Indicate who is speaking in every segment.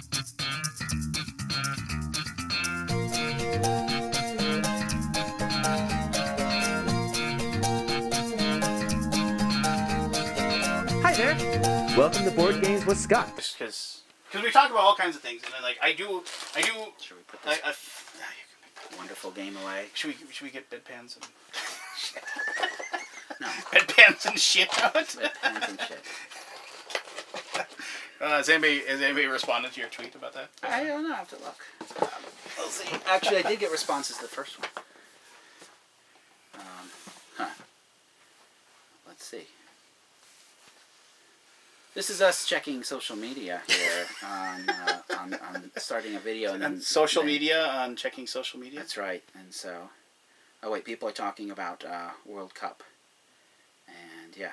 Speaker 1: Hi there. Welcome to Board Games with Scott.
Speaker 2: Because we talk about all kinds of things, and then like I do.
Speaker 3: Should we put this wonderful game away?
Speaker 2: Should we get bedpans and
Speaker 3: No.
Speaker 2: bedpans and shit out?
Speaker 3: Bedpans and shit.
Speaker 2: Has anybody responded to your tweet about that?
Speaker 3: I don't know. I have to look. We'll see. Actually, I did get responses to the first one. Let's see. This is us checking social media here on starting a video. And then
Speaker 2: social media on checking social media?
Speaker 3: That's right. And so, oh wait, people are talking about World Cup. And yeah,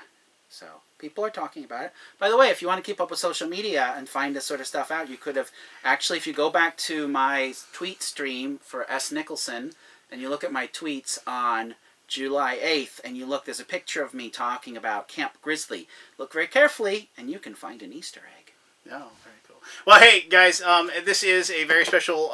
Speaker 3: so people are talking about it. By the way, if you want to keep up with social media and find this sort of stuff out, you could have, actually, if you go back to my tweet stream for S. Nicholson, and you look at my tweets on July 8th, and you look, there's a picture of me talking about Camp Grizzly. Look very carefully, and you can find an Easter egg.
Speaker 2: Oh, very cool. Well, hey, guys, this is a very special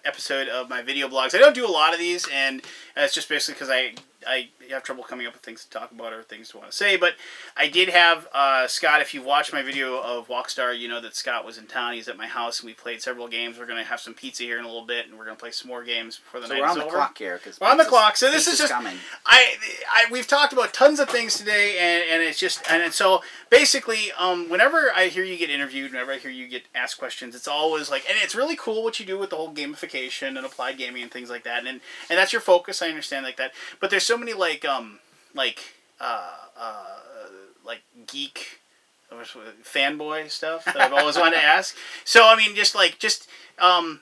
Speaker 2: episode of my video blogs. I don't do a lot of these, and it's just basically because I have trouble coming up with things to talk about or things to want to say. But I did have Scott. If you watched my video of Walkstar, you know that Scott was in town. He's at my house, and we played several games. We're going to have some pizza here in a little bit, and we're going to play some more games before the night is over.
Speaker 3: So we're on the clock here.
Speaker 2: We're on the clock. So this is just
Speaker 3: coming.
Speaker 2: We've talked about tons of things today, and it's just and so basically, whenever I hear you get interviewed, whenever I hear you get asked questions, it's always like, and it's really cool what you do with the whole gamification and applied gaming and things like that, and that's your focus. I understand like that, but there's so many like geek fanboy stuff that I've always wanted to ask. So I mean,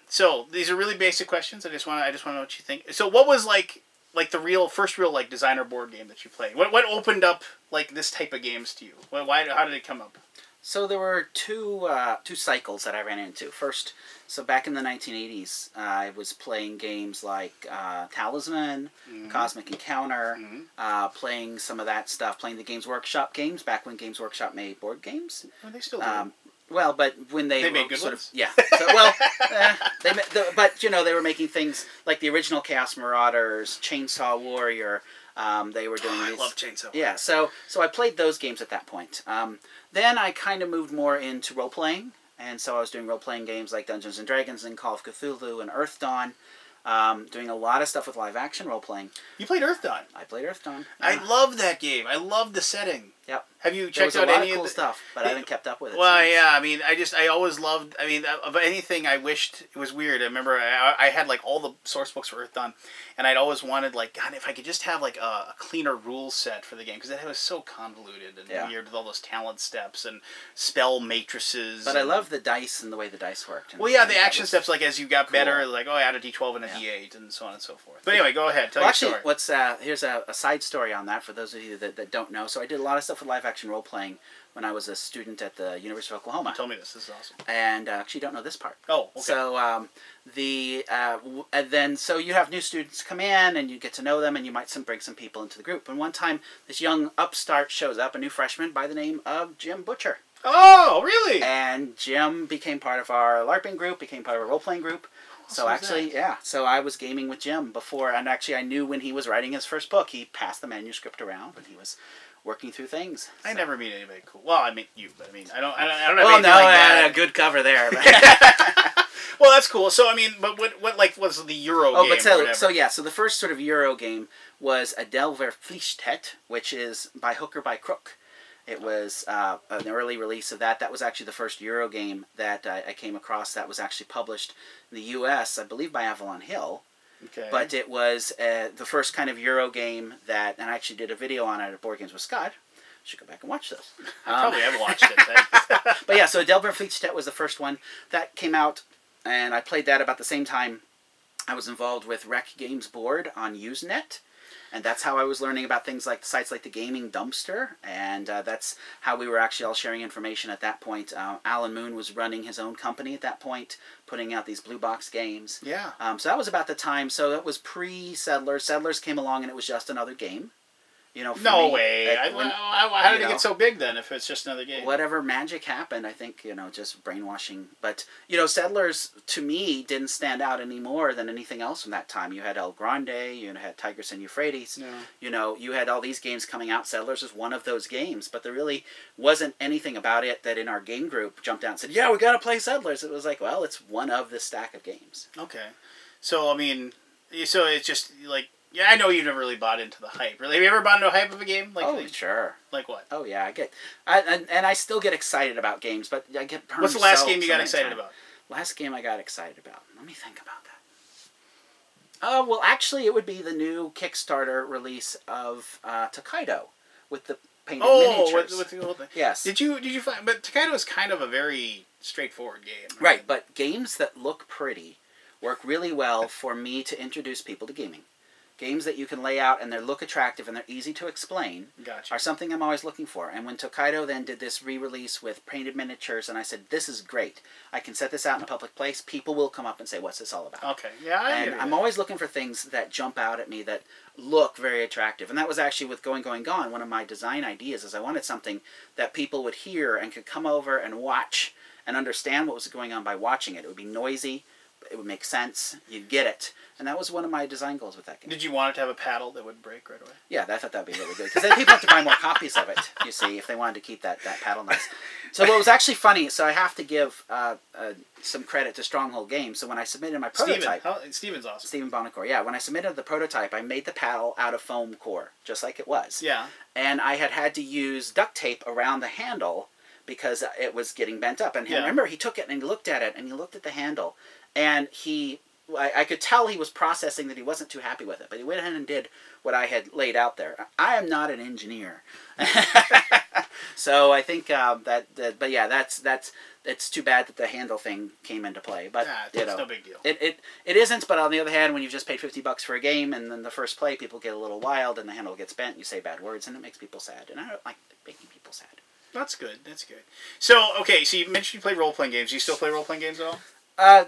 Speaker 2: so these are really basic questions. I just want to know what you think. So what was like the first real like designer board game that you played? What opened up like this type of games to you? How did it come up?
Speaker 3: So there were two cycles that I ran into. First, so back in the 1980s, I was playing games like Talisman, Cosmic Encounter, playing some of that stuff, playing the Games Workshop games back when Games Workshop made board games.
Speaker 2: Oh, they still do.
Speaker 3: Well, but when they
Speaker 2: made good ones.
Speaker 3: yeah. So, well, but you know, they were making things like the original Chaos Marauders, Chainsaw Warrior. They were doing these.
Speaker 2: I love Chainsaw.
Speaker 3: Yeah, so I played those games at that point. Then I kind of moved more into role playing, and so I was doing role playing games like Dungeons and Dragons and Call of Cthulhu and Earth Dawn. Doing a lot of stuff with live action role playing.
Speaker 2: You played Earth Dawn.
Speaker 3: I played Earth Dawn.
Speaker 2: I love that game. I love the setting.
Speaker 3: Yep.
Speaker 2: Have you checked out any
Speaker 3: cool
Speaker 2: of the
Speaker 3: stuff? But I haven't kept up with it.
Speaker 2: Well,
Speaker 3: since.
Speaker 2: yeah. I mean, I always loved. I mean, of anything, I wished it was weird. I remember I had like all the source books for Earth Dawn, and I'd always wanted like, God, if I could just have like a cleaner rule set for the game, because it was so convoluted and weird with all those talent steps and spell matrices.
Speaker 3: But I love the dice and the way the dice worked.
Speaker 2: Well, yeah, the action steps, like as you got better, like add a D12 and a D8 and so on and so forth. But anyway, go ahead. Tell your story.
Speaker 3: Here's a side story on that for those of you that don't know. So I did a lot of stuff with live action role playing when I was a student at the University of Oklahoma.
Speaker 2: Tell me this. This is awesome.
Speaker 3: And actually, don't know this part.
Speaker 2: Oh, okay.
Speaker 3: So so you have new students come in, and you get to know them, and you might bring some people into the group. And one time, this young upstart shows up, a new freshman by the name of Jim Butcher.
Speaker 2: Oh, really?
Speaker 3: And Jim became part of our LARPing group, became part of our role-playing group. So actually, so I was gaming with Jim before, and actually I knew when he was writing his first book, he passed the manuscript around when he was working through things.
Speaker 2: I never meet anybody cool. Well, I meet you, but I mean, I don't have
Speaker 3: well,
Speaker 2: anything like that.
Speaker 3: A good cover there.
Speaker 2: Well, that's cool. So, I mean, but what was the Euro game?
Speaker 3: So the first sort of Euro game was Adele Verpflichtet, which is by hook or by crook. It was an early release of that. That was actually the first Euro game that I came across that was actually published in the U.S., I believe by Avalon Hill.
Speaker 2: Okay.
Speaker 3: But it was the first kind of Euro game that, and I actually did a video on it at Board Games with Scott. Should go back and watch those.
Speaker 2: I probably haven't watched it.
Speaker 3: But yeah, so Delbert Fleetstedt was the first one. That came out, and I played that about the same time I was involved with Rec Games Board on Usenet. And that's how I was learning about things like sites like the Gaming Dumpster, and that's how we were actually all sharing information at that point. Alan Moon was running his own company at that point, putting out these blue box games.
Speaker 2: Yeah.
Speaker 3: So that was about the time. So it was pre-Settlers. Settlers came along, and it was just another game. You know, for
Speaker 2: No
Speaker 3: me,
Speaker 2: way. How did it get so big then? If it's just another game,
Speaker 3: whatever magic happened, I think just brainwashing. But Settlers to me didn't stand out any more than anything else from that time. You had El Grande, you had Tigris and Euphrates.
Speaker 2: Yeah.
Speaker 3: You had all these games coming out. Settlers was one of those games, but there really wasn't anything about it that in our game group jumped out and said, "Yeah, we got to play Settlers." It was like, well, it's one of the stack of games.
Speaker 2: Okay, so I mean, so it's just like. Yeah, I know you've never really bought into the hype. Really, have you ever bought into a hype of a game?
Speaker 3: Sure.
Speaker 2: Like what?
Speaker 3: Oh yeah, I still get excited about games, but I get burned.
Speaker 2: What's the last game you got excited about?
Speaker 3: Last game I got excited about. Let me think about that. Well, actually, it would be the new Kickstarter release of Tokaido with the painted miniatures.
Speaker 2: With the whole thing.
Speaker 3: Yes.
Speaker 2: Did you find? But Tokaido is kind of a very straightforward game.
Speaker 3: Right, but games that look pretty work really well for me to introduce people to gaming. Games that you can lay out and they look attractive and they're easy to explain are something I'm always looking for. And when Tokaido then did this re-release with painted miniatures, and I said, this is great. I can set this out in a public place. People will come up and say, what's this all about?
Speaker 2: Okay, yeah,
Speaker 3: And I'm always looking for things that jump out at me that look very attractive. And that was actually with Going, Going, Gone. One of my design ideas is I wanted something that people would hear and could come over and watch and understand what was going on by watching it. It would be noisy. It would make sense. You'd get it. And that was one of my design goals with that game.
Speaker 2: Did you want it to have a paddle that would break right away?
Speaker 3: Yeah, I thought that would be really good. Because then people have to buy more copies of it, you see, if they wanted to keep that paddle nice. So what was actually funny, so I have to give some credit to Stronghold Games. So when I submitted my prototype...
Speaker 2: Steven's awesome.
Speaker 3: Steven Bonacore, yeah. When I submitted the prototype, I made the paddle out of foam core, just like it was.
Speaker 2: Yeah.
Speaker 3: And I had to use duct tape around the handle because it was getting bent up. And remember, he took it and he looked at it, and he looked at the handle, and I could tell he was processing that he wasn't too happy with it, but he went ahead and did what I had laid out there. I am not an engineer, so I think but yeah, it's too bad that the handle thing came into play. But
Speaker 2: it's no big deal.
Speaker 3: It isn't. But on the other hand, when you've just paid $50 for a game, and then the first play, people get a little wild, and the handle gets bent, and you say bad words, and it makes people sad, and I don't like making people sad.
Speaker 2: That's good. That's good. So okay, so you mentioned you play role playing games. Do you still play role playing games at all?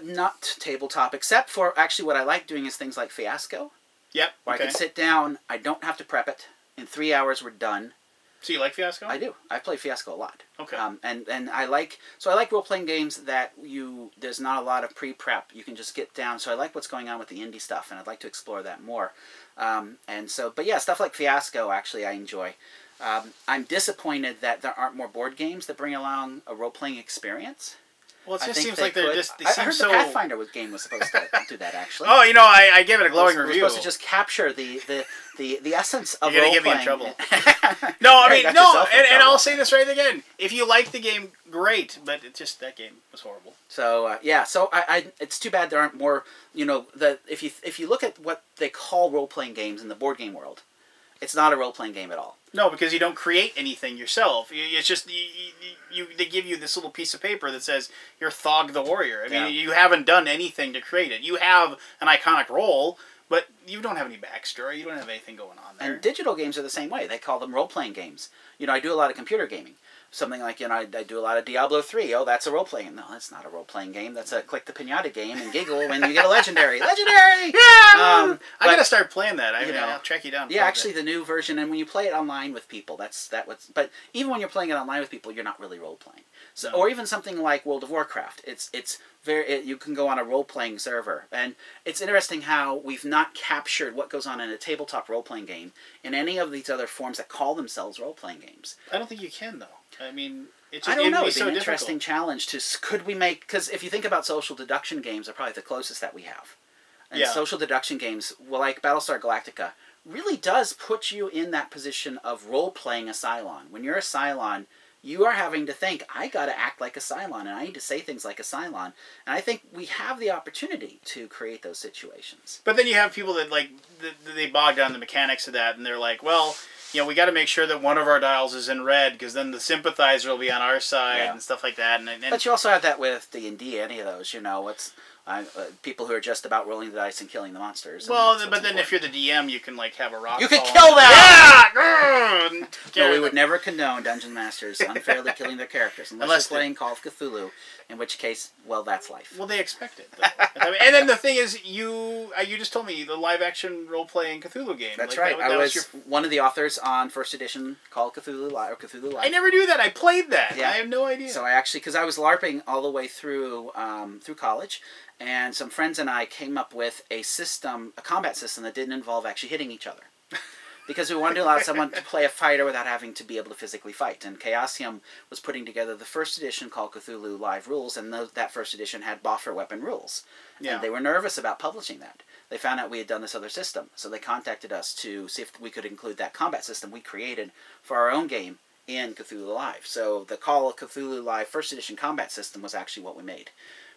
Speaker 3: Not tabletop, except for actually what I like doing is things like Fiasco.
Speaker 2: Yep.
Speaker 3: Where I can sit down, I don't have to prep it. In 3 hours, we're done.
Speaker 2: So you like Fiasco?
Speaker 3: I do. I play Fiasco a lot.
Speaker 2: Okay.
Speaker 3: And I like role playing games that there's not a lot of pre-prep. You can just get down. So I like what's going on with the indie stuff, and I'd like to explore that more. But yeah, stuff like Fiasco actually I enjoy. I'm disappointed that there aren't more board games that bring along a role playing experience.
Speaker 2: Well, it just seems like they're just.
Speaker 3: I heard the Pathfinder game was supposed to do that, actually.
Speaker 2: Oh, I gave it a glowing review.
Speaker 3: It was supposed to just capture the essence of
Speaker 2: You're
Speaker 3: role
Speaker 2: gonna get me
Speaker 3: playing.
Speaker 2: in trouble. No, I mean, and I'll say this right again. If you like the game, great, but that game was horrible.
Speaker 3: So it's too bad there aren't more. If you look at what they call role playing games in the board game world, it's not a role playing game at all.
Speaker 2: No, because you don't create anything yourself. It's just they give you this little piece of paper that says you're Thog the Warrior. I mean, you haven't done anything to create it. You have an iconic role, but you don't have any backstory. You don't have anything going on there.
Speaker 3: And digital games are the same way. They call them role playing games. I do a lot of computer gaming. Something like, I do a lot of Diablo 3. Oh, that's a role-playing. No, that's not a role-playing game. That's a click the pinata game and giggle when you get a legendary. Legendary!
Speaker 2: Yeah! I gotta start playing that. I'll track you down.
Speaker 3: Yeah, actually, the new version, and when you play it online with people, but even when you're playing it online with people, you're not really role-playing. So, or even something like World of Warcraft. You can go on a role-playing server. And it's interesting how we've not captured what goes on in a tabletop role-playing game in any of these other forms that call themselves role-playing games.
Speaker 2: I don't think you can, though. I mean,
Speaker 3: it's an interesting challenge could we make, because if you think about social deduction games, are probably the closest that we have. And social deduction games, like Battlestar Galactica, really does put you in that position of role-playing a Cylon. When you're a Cylon, you are having to think, I got to act like a Cylon, and I need to say things like a Cylon. And I think we have the opportunity to create those situations.
Speaker 2: But then you have people that, they bog down the mechanics of that, and they're like, well, we got to make sure that one of our dials is in red, because then the sympathizer will be on our side and stuff like that.
Speaker 3: But you also have that with D&D, any of those, People who are just about rolling the dice and killing the monsters.
Speaker 2: Well, but then if you're the DM, you can like have a rock.
Speaker 3: You can kill them.
Speaker 2: Yeah.
Speaker 3: No, we would never condone dungeon masters unfairly killing their characters unless you're playing Call of Cthulhu, in which case, well, that's life.
Speaker 2: Well, they expect it. And then the thing is, you just told me the live action role playing Cthulhu game.
Speaker 3: That's
Speaker 2: like,
Speaker 3: right. I was one of the authors on first edition Call of Cthulhu Live or Cthulhu Live.
Speaker 2: I never knew that. I played that.
Speaker 3: Yeah.
Speaker 2: I have no idea.
Speaker 3: So I actually, because I was LARPing all the way through through college, and some friends and I came up with a combat system that didn't involve actually hitting each other. Because we wanted to allow someone to play a fighter without having to be able to physically fight. And Chaosium was putting together the first edition called Cthulhu Live Rules, and that first edition had boffer weapon rules. Yeah. And they were nervous about publishing that. They found out we had done this other system, so they contacted us to see if we could include that combat system we created for our own game in Cthulhu Live. So the Call of Cthulhu Live first edition combat system was actually what we made,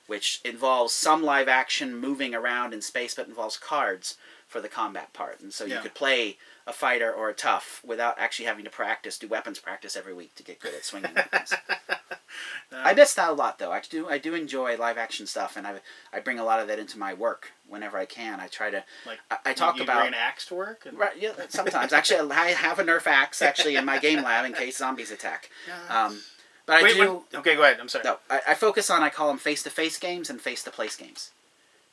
Speaker 3: which involves some live action moving around in space, but involves cards for the combat part. And so you could play a fighter or a tough without actually having to do weapons practice every week to get good at swinging weapons. I miss that a lot, though. I do enjoy live action stuff, and I bring a lot of that into my work whenever I can. I try to I talk about
Speaker 2: bring an axe to work.
Speaker 3: Right? Yeah, sometimes. Actually, I have a Nerf axe actually in my game lab in case zombies attack. But
Speaker 2: okay, go ahead. I'm sorry.
Speaker 3: No, I focus on, I call them face-to-face games and face-to-place games.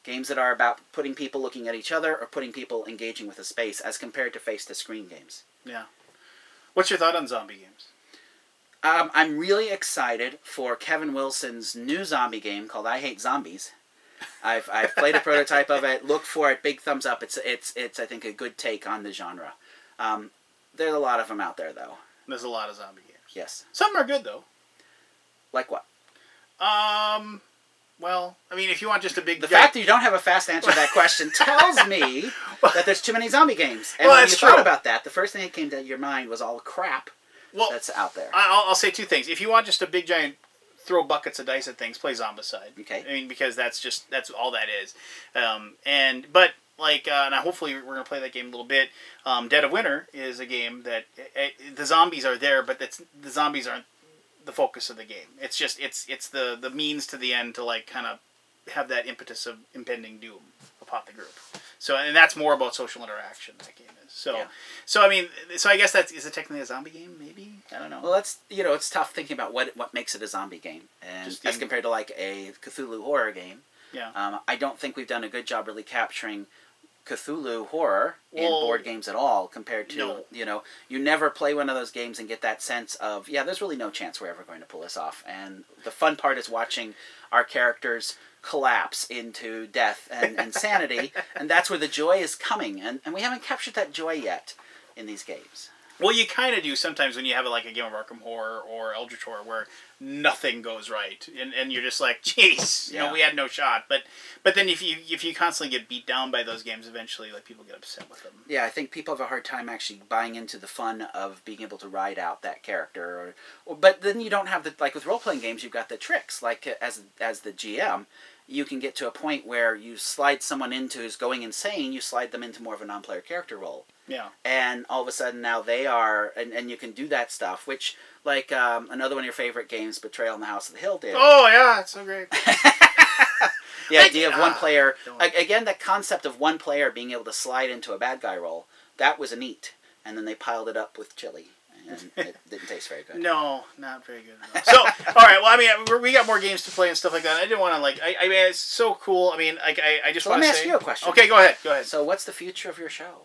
Speaker 3: Games that are about putting people looking at each other or putting people engaging with a space as compared to face-to-screen games.
Speaker 2: Yeah. What's your thought on zombie games?
Speaker 3: I'm really excited for Kevin Wilson's new zombie game called I Hate Zombies. I've played a prototype of it. Look for it. Big thumbs up. It's I think a good take on the genre. There's a lot of them out there though.
Speaker 2: There's a lot of zombie games.
Speaker 3: Yes.
Speaker 2: Some are good though.
Speaker 3: Like what?
Speaker 2: Well, I mean, if you want just a big...
Speaker 3: The fact that you don't have a fast answer to that question tells me that there's too many zombie games. And
Speaker 2: well,
Speaker 3: when you thought about that, the first thing that came to your mind was all the crap that's out there.
Speaker 2: I'll say two things. If you want just a big, giant, throw buckets of dice at things, play Zombicide.
Speaker 3: Okay.
Speaker 2: I mean, because that's all that is. But hopefully we're going to play that game a little bit. Dead of Winter is a game that... the zombies are there, but the zombies aren't the focus of the game. It's just it's the means to the end to like kind of have that impetus of impending doom upon the group. So and that's more about social interaction that game is. So I mean, so I guess is it technically a zombie game? Maybe, I don't know.
Speaker 3: Well, that's it's tough thinking about what makes it a zombie game, and as compared to like a Cthulhu horror game.
Speaker 2: Yeah.
Speaker 3: I don't think we've done a good job really capturing Cthulhu horror in board games at all compared to, you never play one of those games and get that sense of, there's really no chance we're ever going to pull this off. And the fun part is watching our characters collapse into death and insanity, and that's where the joy is coming. And we haven't captured that joy yet in these games.
Speaker 2: Well, you kind of do sometimes when you have like a Game of Arkham Horror or Eldritch Horror where nothing goes right, and you're just like, jeez, we had no shot. But then if you constantly get beat down by those games, eventually like people get upset with them. Yeah,
Speaker 3: I think people have a hard time actually buying into the fun of being able to ride out that character. But then you don't have with role playing games, you've got the tricks. Like as the GM, you can get to a point where you slide someone into who's going insane. You slide them into more of a non-player character role.
Speaker 2: Yeah.
Speaker 3: And all of a sudden now they are, and you can do that stuff, which, like, another one of your favorite games, Betrayal in the House of the Hill did.
Speaker 2: Oh, yeah, it's so great.
Speaker 3: The idea of one player, again, that concept of one player being able to slide into a bad guy role, that was neat. And then they piled it up with chili, and it didn't taste very good.
Speaker 2: No, not very good at all. So, all right, well, I mean, we got more games to play and stuff like that. I didn't want to, I mean, it's so cool. I mean, I just want to say...
Speaker 3: Let me ask you a question.
Speaker 2: Okay, go ahead.
Speaker 3: So what's the future of your show?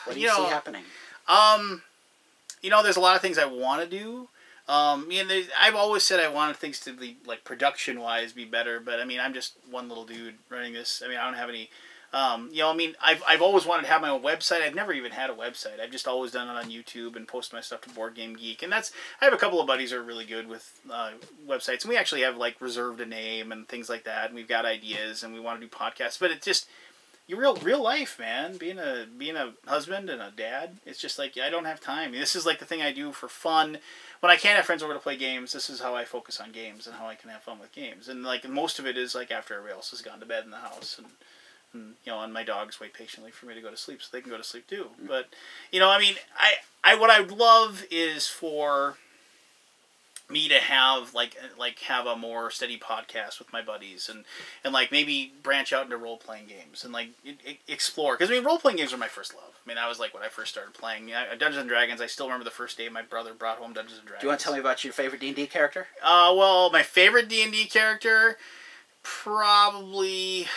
Speaker 3: What do you see happening?
Speaker 2: There's a lot of things I want to do. I've always said I wanted things to be, like, production-wise be better, but, I mean, I'm just one little dude running this. I mean, I don't have any... I've always wanted to have my own website. I've never even had a website. I've just always done it on YouTube and post my stuff to Board Game Geek. And I have a couple of buddies who are really good with websites. And we actually have, like, reserved a name and things like that. And we've got ideas and we want to do podcasts. But it's just... real life, man. Being a husband and a dad, it's just like I don't have time. This is like the thing I do for fun. When I can't have friends over to play games, this is how I focus on games and how I can have fun with games. And like most of it is like after everybody else has gone to bed in the house, and my dogs wait patiently for me to go to sleep so they can go to sleep too. But I mean, what I would love is for me to have have a more steady podcast with my buddies and like maybe branch out into role playing games and like explore, because I mean role playing games were my first love. I mean I was like when I first started playing Dungeons and Dragons. I still remember the first day my brother brought home Dungeons and Dragons.
Speaker 3: Do you want to tell me about your favorite D&D character?
Speaker 2: Well, my favorite D&D character probably.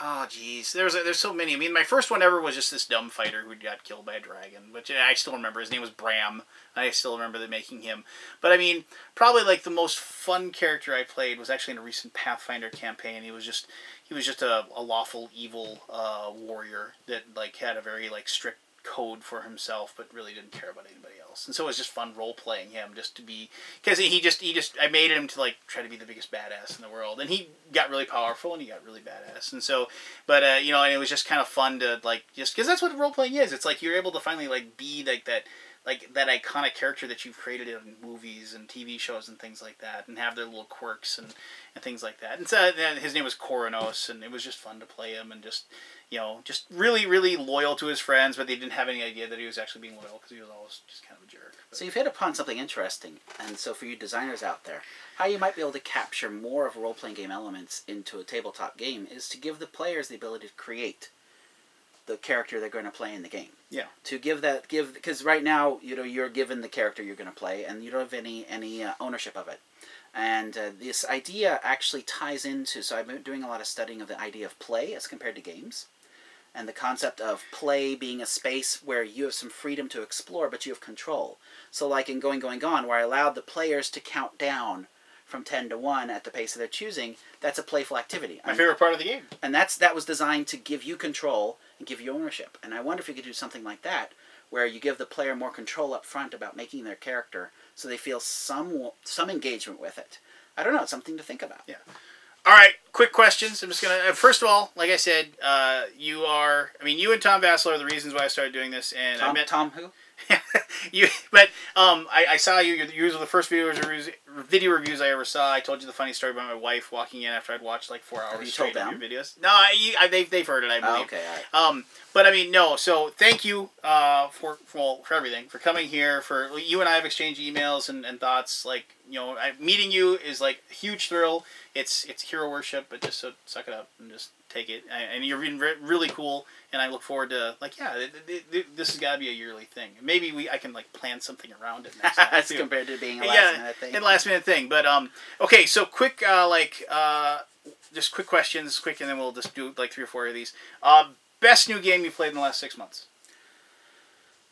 Speaker 2: Oh, geez. There's so many. I mean, my first one ever was just this dumb fighter who got killed by a dragon, which I still remember. His name was Bram. I still remember making him. But, I mean, probably, like, the most fun character I played was actually in a recent Pathfinder campaign. He was just a lawful evil warrior that, like, had a very, like, strict code for himself, but really didn't care about anybody else. And so it was just fun role playing him, just to be, because I made him to like try to be the biggest badass in the world, and he got really powerful and he got really badass. And so, but you know, and it was just kind of fun to like just because that's what role playing is. It's like you're able to finally like be like that iconic character that you've created in movies and TV shows and things like that, and have their little quirks and things like that. And so his name was Coronos, and it was just fun to play him, and just, you know, just really, really loyal to his friends, but they didn't have any idea that he was actually being loyal because he was always just kind of a jerk. But.
Speaker 3: So you've hit upon something interesting, and so for you designers out there, how you might be able to capture more of role-playing game elements into a tabletop game is to give the players the ability to create the character they're going to play in the game.
Speaker 2: Yeah.
Speaker 3: To because right now, you know, you're given the character you're going to play, and you don't have any ownership of it. And this idea actually ties into, so I've been doing a lot of studying of the idea of play as compared to games. And the concept of play being a space where you have some freedom to explore, but you have control. So like in Going, Gone, where I allowed the players to count down from 10 to 1 at the pace that they're choosing, that's a playful activity.
Speaker 2: My favorite part of the game.
Speaker 3: And that was designed to give you control and give you ownership. And I wonder if you could do something like that, where you give the player more control up front about making their character, so they feel some engagement with it. I don't know, it's something to think about.
Speaker 2: Yeah. All right, quick questions. I'm just going to... first of all, like I said, you and Tom Vassal are the reasons why I started doing this. And
Speaker 3: Tom who?
Speaker 2: I saw you. Yours were the first video reviews I ever saw. I told you the funny story about my wife walking in after I'd watched like 4 hours straight of your videos. No, they've heard it, I believe.
Speaker 3: Oh, okay, all right.
Speaker 2: But I mean, no. So thank you for everything, for coming here. For you and I have exchanged emails and thoughts. Like, you know, meeting you is like a huge thrill. It's hero worship, but just so suck it up and just take it. And you're being really cool, and I look forward to like, yeah, this has got to be a yearly thing. Maybe I can like plan something around it next time.
Speaker 3: As compared to being a last-minute thing.
Speaker 2: Yeah, last minute thing. But okay, so quick just quick questions, and then we'll just do like 3 or 4 of these. Best new game you played in the last 6 months?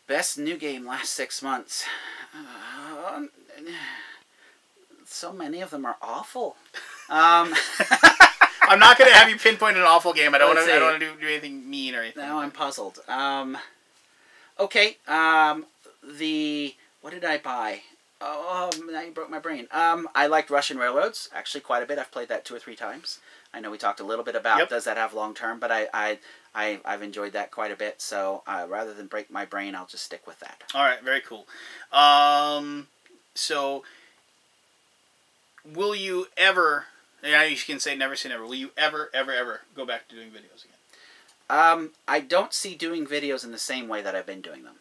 Speaker 3: Best new game last 6 months. So many of them are awful.
Speaker 2: I'm not going to have you pinpoint an awful game. I don't want to do anything mean or anything.
Speaker 3: No, I'm puzzled. Okay. What did I buy? Oh, now you broke my brain. I liked Russian Railroads actually quite a bit. I've played that 2 or 3 times. I know we talked a little bit about does that have long term, but I've enjoyed that quite a bit. So rather than break my brain, I'll just stick with that.
Speaker 2: All right, very cool. So will you ever? You can say never say never. Will you ever go back to doing videos again?
Speaker 3: I don't see doing videos in the same way that I've been doing them.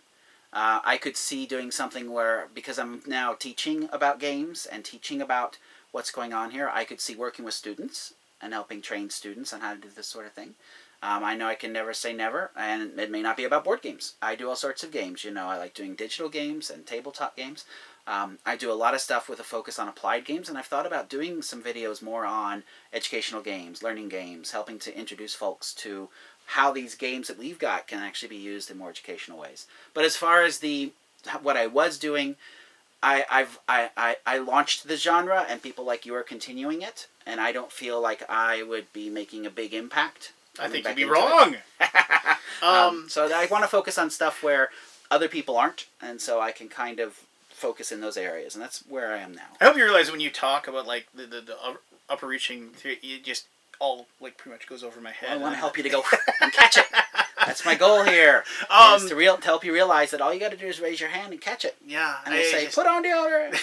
Speaker 3: I could see doing something where, because I'm now teaching about games and teaching about what's going on here, I could see working with students and helping train students on how to do this sort of thing. I know I can never say never, and it may not be about board games. I do all sorts of games. You know, I like doing digital games and tabletop games. I do a lot of stuff with a focus on applied games, and I've thought about doing some videos more on educational games, learning games, helping to introduce folks to how these games that we've got can actually be used in more educational ways. But as far as what I was doing, I launched the genre, and people like you are continuing it, and I don't feel like I would be making a big impact.
Speaker 2: I think you'd be wrong.
Speaker 3: So I want to focus on stuff where other people aren't, and so I can kind of focus in those areas, and that's where I am now.
Speaker 2: I hope you realize when you talk about like the upper reaching theory, it just all like pretty much goes over my head.
Speaker 3: Well, I want to help you to go and catch it. That's my goal here. Is to help you realize that all you got to do is raise your hand and catch it.
Speaker 2: Yeah,
Speaker 3: and say, put on deodorant.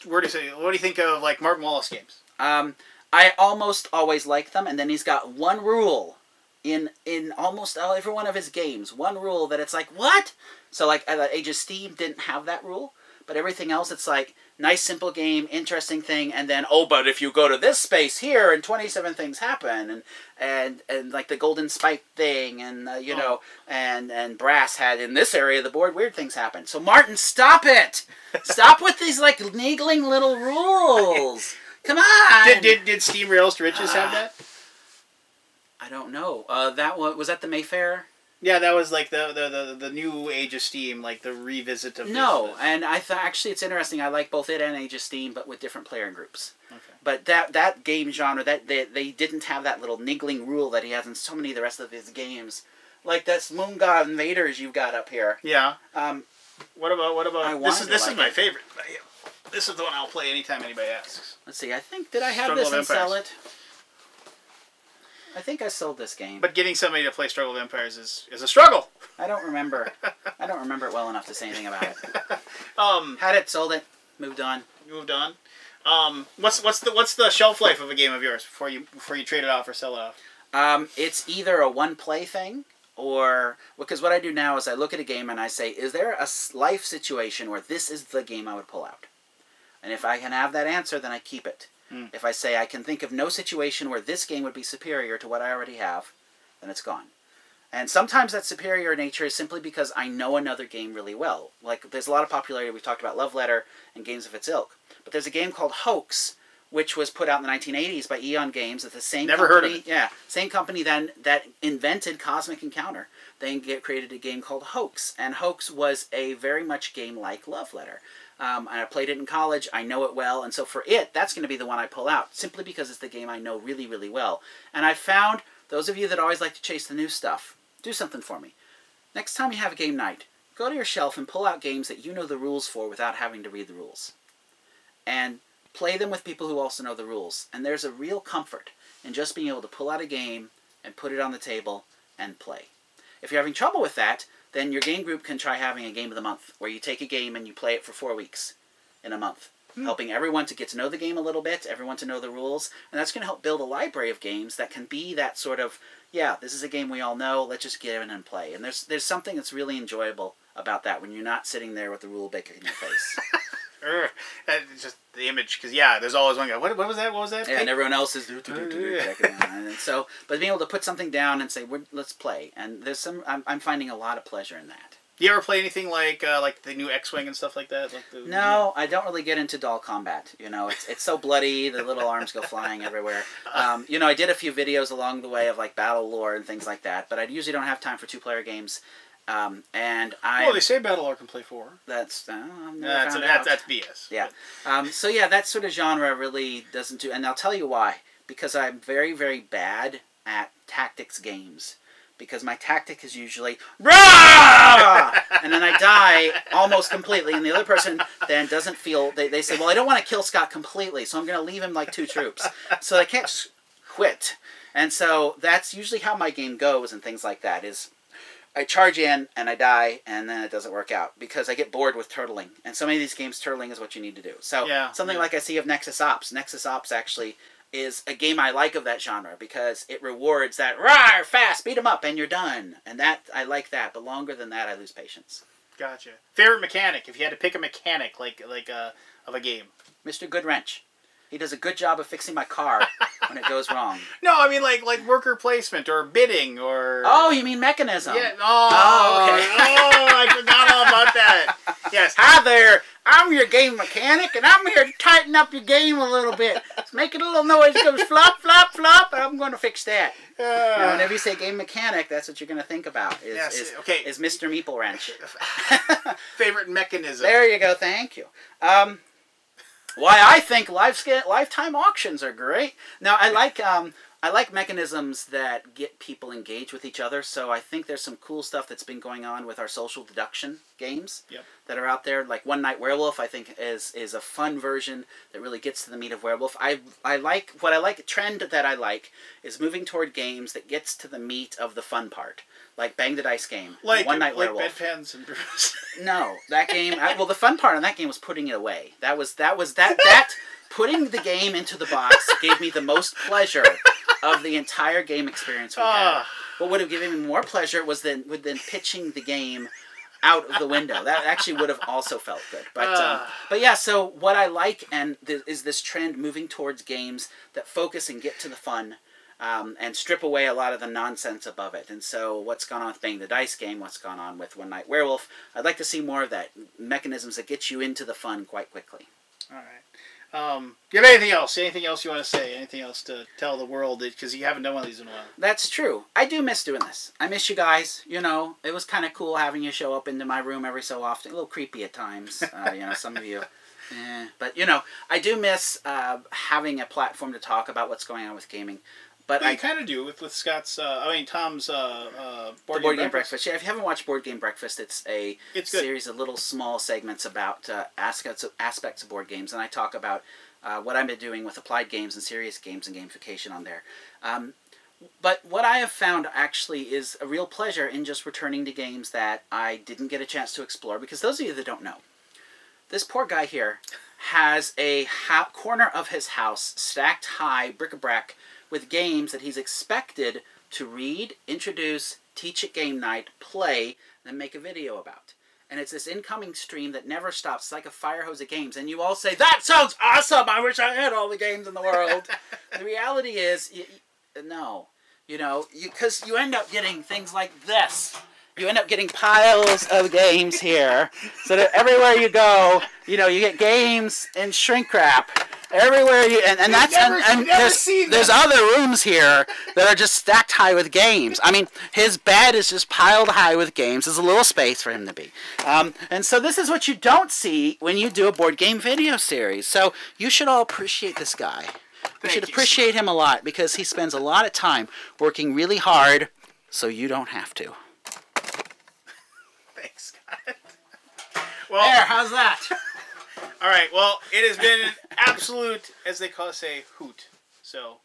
Speaker 2: What do you think of like Martin Wallace games?
Speaker 3: I almost always like them, and then he's got one rule in almost every one of his games. One rule that it's like, what? So like Age of Steam didn't have that rule, But everything else, it's like nice, simple game, interesting thing, and then, oh, but if you go to this space here, and 27 things happen, and like the golden spike thing, and you know, and Brass had in this area of the board, weird things happen. So Martin, stop it! Stop with these like niggling little rules. Come on.
Speaker 2: Did Steam Rails to Riches have that?
Speaker 3: I don't know. That was that the Mayfair?
Speaker 2: Yeah, that was like the new Age of Steam, like the revisit of.
Speaker 3: No, and I thought actually it's interesting. I like both it and Age of Steam, but with different player groups.
Speaker 2: Okay.
Speaker 3: But that game genre, that they didn't have that little niggling rule that he has in so many of the rest of his games, like this Moon God Invaders you've got up here.
Speaker 2: Yeah. What about this is my favorite. This is the one I'll play anytime anybody asks.
Speaker 3: Let's see. I think did I have this and sell it? I think I sold this game.
Speaker 2: But getting somebody to play Struggle of Empires is a struggle.
Speaker 3: I don't remember. I don't remember it well enough to say anything about it. Had it, sold it, moved on.
Speaker 2: You moved on. What's the shelf life of a game of yours before you trade it off or sell it off?
Speaker 3: It's either a one play thing or because what I do now is I look at a game and I say, is there a life situation where this is the game I would pull out? And if I can have that answer, then I keep it. If I say I can think of no situation where this game would be superior to what I already have, then it's gone. And sometimes that superior nature is simply because I know another game really well. Like, there's a lot of popularity. We've talked about Love Letter and games of its ilk. But there's a game called Hoax, which was put out in the 1980s by Eon Games. It's the same
Speaker 2: Never
Speaker 3: company,
Speaker 2: heard of it.
Speaker 3: Yeah, same company then that invented Cosmic Encounter. They created a game called Hoax. And Hoax was a very much game like Love Letter. And I played it in college. I know it well. And so for it, that's going to be the one I pull out, simply because it's the game I know really, really well. And I found, those of you that always like to chase the new stuff, do something for me. Next time you have a game night, go to your shelf and pull out games that you know the rules for without having to read the rules. And play them with people who also know the rules. And there's a real comfort in just being able to pull out a game and put it on the table and play. If you're having trouble with that, then your game group can try having a game of the month, where you take a game and you play it for 4 weeks in a month, helping everyone to get to know the game a little bit, everyone to know the rules, and that's going to help build a library of games that can be that sort of, yeah, this is a game we all know, let's just get in and play. And there's something that's really enjoyable about that when you're not sitting there with the rule book in your face.
Speaker 2: It's just the image, because yeah, there's always one guy. What was that? What was that?
Speaker 3: Yeah, and everyone else is and so, but being able to put something down and say, let's play, and there's some. I'm finding a lot of pleasure in that.
Speaker 2: Do you ever play anything like the new X-Wing and stuff like that? Like
Speaker 3: no, I don't really get into doll combat. You know, it's so bloody. The little arms go flying everywhere. You know, I did a few videos along the way of like battle lore and things like that, but I usually don't have time for 2-player games. And
Speaker 2: well, they say Battlelore can play 4.
Speaker 3: That's
Speaker 2: that's BS.
Speaker 3: Yeah. So yeah, that sort of genre really doesn't do. And I'll tell you why. Because I'm very, very bad at tactics games. Because my tactic is usually rah! And then I die almost completely, and the other person then doesn't feel. They say, well, I don't want to kill Scott completely, so I'm going to leave him like 2 troops. So I can't just quit. And so that's usually how my game goes, and things like that is. I charge in, and I die, and then it doesn't work out, because I get bored with turtling. And so many of these games, turtling is what you need to do. So something like I see of Nexus Ops. Nexus Ops actually is a game I like of that genre, because it rewards that, rawr, fast, beat 'em up, and you're done. And that I like that, but longer than that, I lose patience.
Speaker 2: Gotcha. Favorite mechanic, if you had to pick a mechanic of a game?
Speaker 3: Mr. Goodwrench. He does a good job of fixing my car when it goes wrong.
Speaker 2: No, I mean like worker placement or bidding or...
Speaker 3: Oh, you mean mechanism.
Speaker 2: Yeah. Oh, okay. Oh, I forgot all about that. Yes.
Speaker 3: Hi there. I'm your game mechanic, and I'm here to tighten up your game a little bit. It's making a little noise. It goes flop, flop, flop, and I'm going to fix that. Now, whenever you say game mechanic, that's what you're going to think about. Is Mr. Meeple Wrench.
Speaker 2: Favorite mechanism.
Speaker 3: There you go. Thank you. Why I think lifetime auctions are great. Now I like mechanisms that get people engaged with each other. So I think there's some cool stuff that's been going on with our social deduction games that are out there. Like One Night Werewolf, I think is a fun version that really gets to the meat of werewolf. A trend that I like is moving toward games that gets to the meat of the fun part. Like Bang the Dice game,
Speaker 2: like
Speaker 3: One Night
Speaker 2: like
Speaker 3: Werewolf.
Speaker 2: Bedpans and Brews.
Speaker 3: No, that game. Well, the fun part on that game was putting it away. That putting the game into the box gave me the most pleasure of the entire game experience we had. What would have given me more pleasure was then pitching the game out of the window. That actually would have also felt good. But yeah, so what I like is this trend moving towards games that focus and get to the fun. And strip away a lot of the nonsense above it. And so what's gone on with Bang the Dice game, what's gone on with One Night Werewolf, I'd like to see more of that. Mechanisms that get you into the fun quite quickly.
Speaker 2: All right. Do you have anything else? Anything else you want to say? Anything else to tell the world? Because you haven't done one of these in a while.
Speaker 3: That's true. I do miss doing this. I miss you guys. You know, it was kind of cool having you show up into my room every so often. A little creepy at times. You know, some of you... But, you know, I do miss having a platform to talk about what's going on with gaming. But
Speaker 2: I kind of do with Scott's. Tom's
Speaker 3: Board Game Breakfast. Yeah, if you haven't watched Board Game Breakfast, it's a series of little small segments about aspects of board games, and I talk about what I've been doing with applied games and serious games and gamification on there. But what I have found actually is a real pleasure in just returning to games that I didn't get a chance to explore. Because those of you that don't know, this poor guy here has a corner of his house stacked high, bric-a-brac, with games that he's expected to read, introduce, teach at game night, play, and then make a video about. And it's this incoming stream that never stops. It's like a fire hose of games. And you all say, that sounds awesome! I wish I had all the games in the world. The reality is, no. You know, because you end up getting things like this. You end up getting piles of games here. So that everywhere you go, you know, you get games in shrink wrap. Everywhere you and that's there's other rooms here that are just stacked high with games. I mean, his bed is just piled high with games. There's a little space for him to be. And so this is what you don't see when you do a board game video series. So you should all appreciate this guy. You should appreciate him a lot because he spends a lot of time working really hard so you don't have to.
Speaker 2: Thanks, Scott. Well,
Speaker 3: there, how's that?
Speaker 2: All right. Well, it has been an absolute, as they say, hoot. So,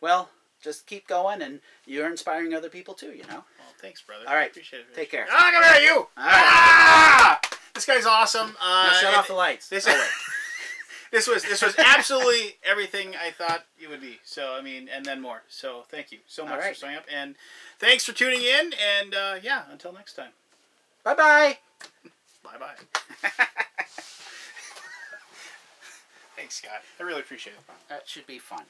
Speaker 3: well, just keep going, and you're inspiring other people too. You know.
Speaker 2: Well, thanks, brother.
Speaker 3: All right.
Speaker 2: Appreciate it.
Speaker 3: Take care.
Speaker 2: Ah, come here, you.
Speaker 3: All right.
Speaker 2: This guy's awesome.
Speaker 3: Now shut off the lights.
Speaker 2: This was absolutely everything I thought it would be. So I mean, and then more. So thank you so much for showing up, and thanks for tuning in. And yeah, until next time.
Speaker 3: Bye bye.
Speaker 2: Bye bye. Thanks, Scott. I really appreciate it.
Speaker 3: That should be fun.